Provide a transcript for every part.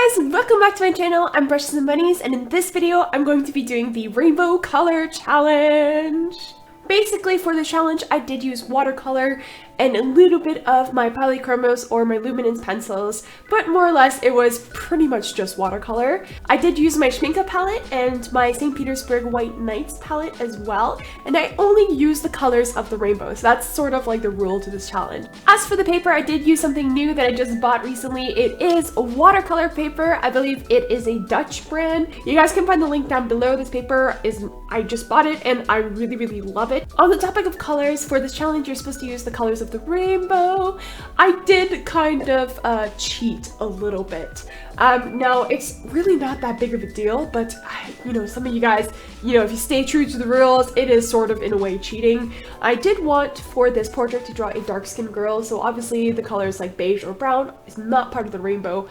guys, welcome back to my channel. I'm Brushes and Bunnies, and in this video I'm going to be doing the rainbow color challenge. Basically, for the challenge I did use watercolor and a little bit of my Polychromos or my Luminance pencils, but more or less it was pretty much just watercolor. I did use my Schmincke palette and my St. Petersburg White Nights palette as well, and I only used the colors of the rainbow, so that's sort of like the rule to this challenge. As for the paper, I did use something new that I just bought recently. It is a watercolor paper. I believe it is a Dutch brand. You guys can find the link down below. This paper is, I just bought it and I really love it. On the topic of colors, for this challenge you're supposed to use the colors of the rainbow. I did kind of cheat a little bit. Now it's really not that big of a deal, but you know, some of you guys, if you stay true to the rules, it is sort of in a way cheating. I did want for this portrait to draw a dark-skinned girl, so obviously the colors like beige or brown is not part of the rainbow,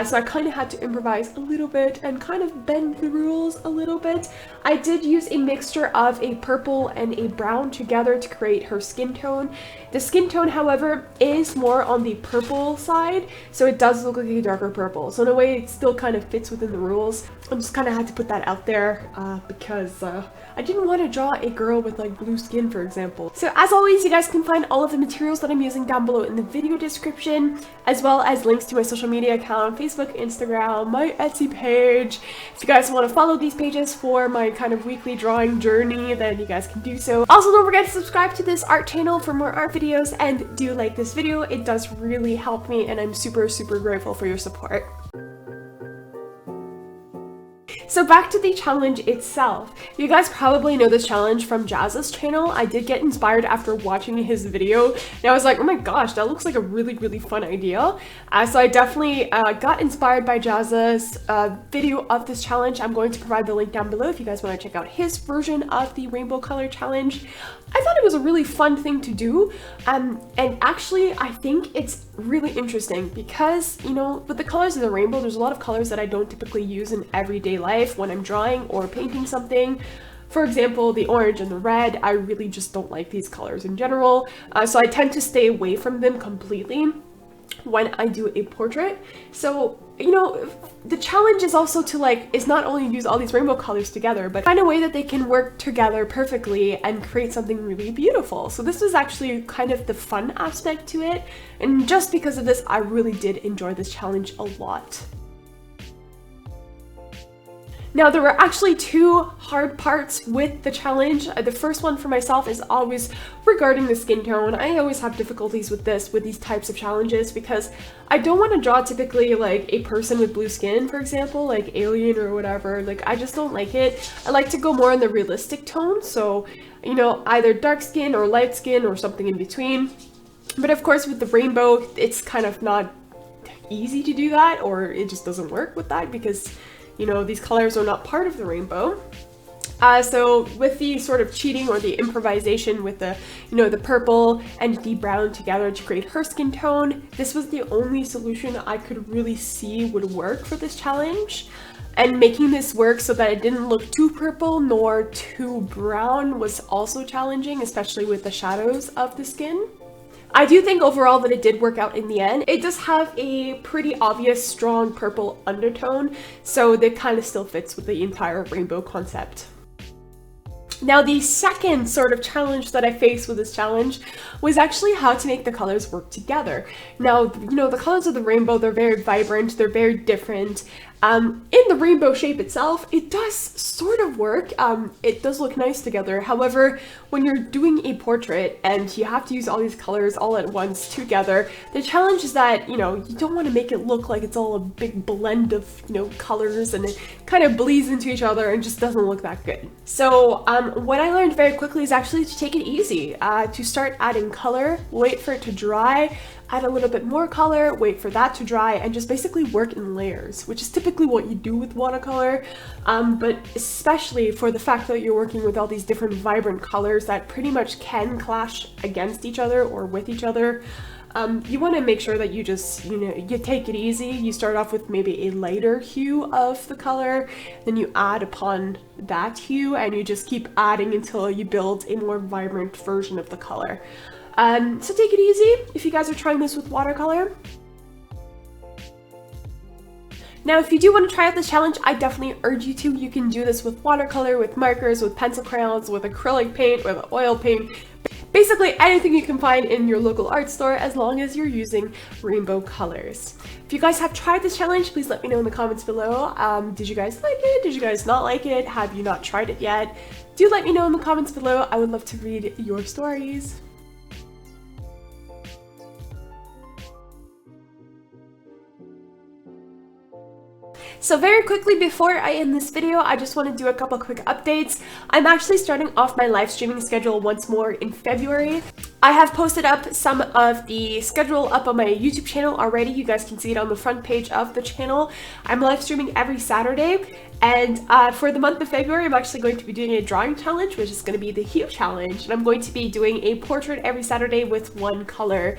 so I kind of had to improvise a little bit and kind of bend the rules a little bit. I did use a mixture of a purple and a brown together to create her skin tone. The skin tone, however, is more on the purple side, so it does look like a darker purple. So in a way, it still kind of fits within the rules. I just kind of had to put that out there because I didn't want to draw a girl with like blue skin, for example. So as always, you guys can find all of the materials that I'm using down below in the video description, as well as links to my social media account, Facebook, Instagram, my Etsy page. If you guys want to follow these pages for my kind of weekly drawing journey, then you guys can do so. Also, don't forget to subscribe to this art channel for more art videos, and do like this video. It does really help me, and I'm super grateful for your support. So back to the challenge itself. You guys probably know this challenge from Jazza's channel. I did get inspired after watching his video, and I was like, oh my gosh, that looks like a really fun idea. So I definitely got inspired by Jazza's video of this challenge. I'm going to provide the link down below if you guys want to check out his version of the rainbow color challenge. I thought it was a really fun thing to do, and actually I think it's really interesting because, with the colors of the rainbow, there's a lot of colors that I don't typically use in everyday life when I'm drawing or painting something. For example, the orange and the red, I really just don't like these colors in general, so I tend to stay away from them completely when I do a portrait. So, the challenge is also to is not only use all these rainbow colors together, but find a way that they can work together perfectly and create something really beautiful. So this was actually kind of the fun aspect to it, and just because of this, I really did enjoy this challenge a lot. Now, there were actually two hard parts with the challenge. The first one for myself is always regarding the skin tone. I always have difficulties with these types of challenges, because I don't want to draw typically like a person with blue skin, for example, like Alien or whatever. I just don't like it. I like to go more in the realistic tone, so, either dark skin or light skin or something in between. But of course, with the rainbow, it's kind of not easy to do that, or it just doesn't work with that because these colors are not part of the rainbow. So with the sort of cheating or the improvisation with the, the purple and the brown together to create her skin tone, this was the only solution I could really see would work for this challenge. And making this work so that it didn't look too purple nor too brown was also challenging, especially with the shadows of the skin. I do think overall that it did work out in the end. It does have a pretty obvious strong purple undertone, so that kind of still fits with the entire rainbow concept. Now, the second sort of challenge that I faced with this challenge was actually how to make the colors work together. Now, the colors of the rainbow, they're very vibrant, they're very different. In the rainbow shape itself, it does sort of work. It does look nice together. However, when you're doing a portrait and you have to use all these colors all at once together, the challenge is that, you don't want to make it look like it's all a big blend of, colors, and it kind of bleeds into each other and just doesn't look that good. So, what I learned very quickly is actually to take it easy, to start adding color, wait for it to dry, add a little bit more color, wait for that to dry, and just basically work in layers, which is typically what you do with watercolor, but especially for the fact that you're working with all these different vibrant colors that pretty much can clash against each other or with each other. You want to make sure that you just, you take it easy. You start off with maybe a lighter hue of the color, then you add upon that hue, and you just keep adding until you build a more vibrant version of the color. So take it easy if you guys are trying this with watercolor. Now, if you do want to try out this challenge, I definitely urge you to. You can do this with watercolor, with markers, with pencil crayons, with acrylic paint, with oil paint. Basically anything you can find in your local art store, as long as you're using rainbow colors. If you guys have tried this challenge, please let me know in the comments below. Did you guys like it? Did you guys not like it? Have you not tried it yet? Do let me know in the comments below. I would love to read your stories. So very quickly before I end this video, I just want to do a couple quick updates. I'm actually starting off my live streaming schedule once more in February. I have posted up some of the schedule up on my YouTube channel already. You guys can see it on the front page of the channel. I'm live streaming every Saturday, and for the month of February, I'm actually going to be doing a drawing challenge, which is going to be the hue challenge, and I'm going to be doing a portrait every Saturday with one color.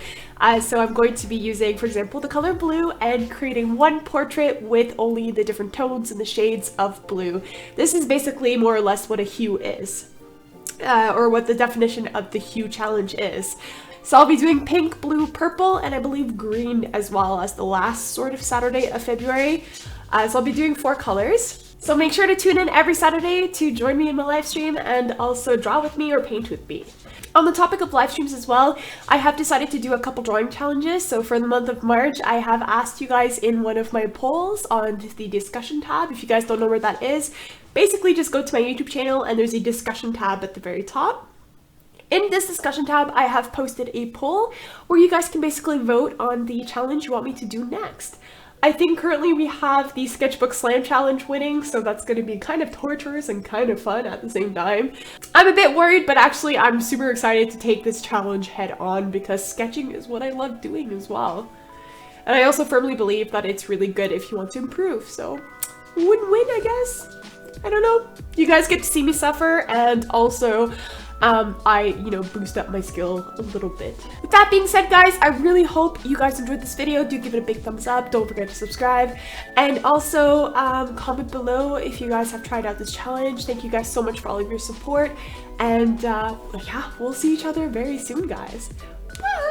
So I'm going to be using, for example, the color blue and creating one portrait with only the different tones and the shades of blue. This is basically more or less what a hue is. Or what the definition of the hue challenge is. So I'll be doing pink, blue, purple, and I believe green as well as the last sort of Saturday of February. So I'll be doing 4 colors. So make sure to tune in every Saturday to join me in my live stream and also draw with me or paint with me. On the topic of live streams as well, I have decided to do a couple drawing challenges. So for the month of March, I have asked you guys in one of my polls on the discussion tab. If you guys don't know where that is, basically just go to my YouTube channel and there's a discussion tab at the very top. In this discussion tab, I have posted a poll where you guys can basically vote on the challenge you want me to do next. I think currently we have the Sketchbook Slam Challenge winning, so that's going to be kind of torturous and kind of fun at the same time. I'm a bit worried, but actually I'm super excited to take this challenge head on because sketching is what I love doing as well. And I also firmly believe that it's really good if you want to improve, so win-win, I guess. I don't know. You guys get to see me suffer, and also I, boost up my skill a little bit. With that being said, guys, I really hope you guys enjoyed this video. Do give it a big thumbs up. Don't forget to subscribe. And also comment below if you guys have tried out this challenge. Thank you guys so much for all of your support. And yeah, we'll see each other very soon, guys. Bye!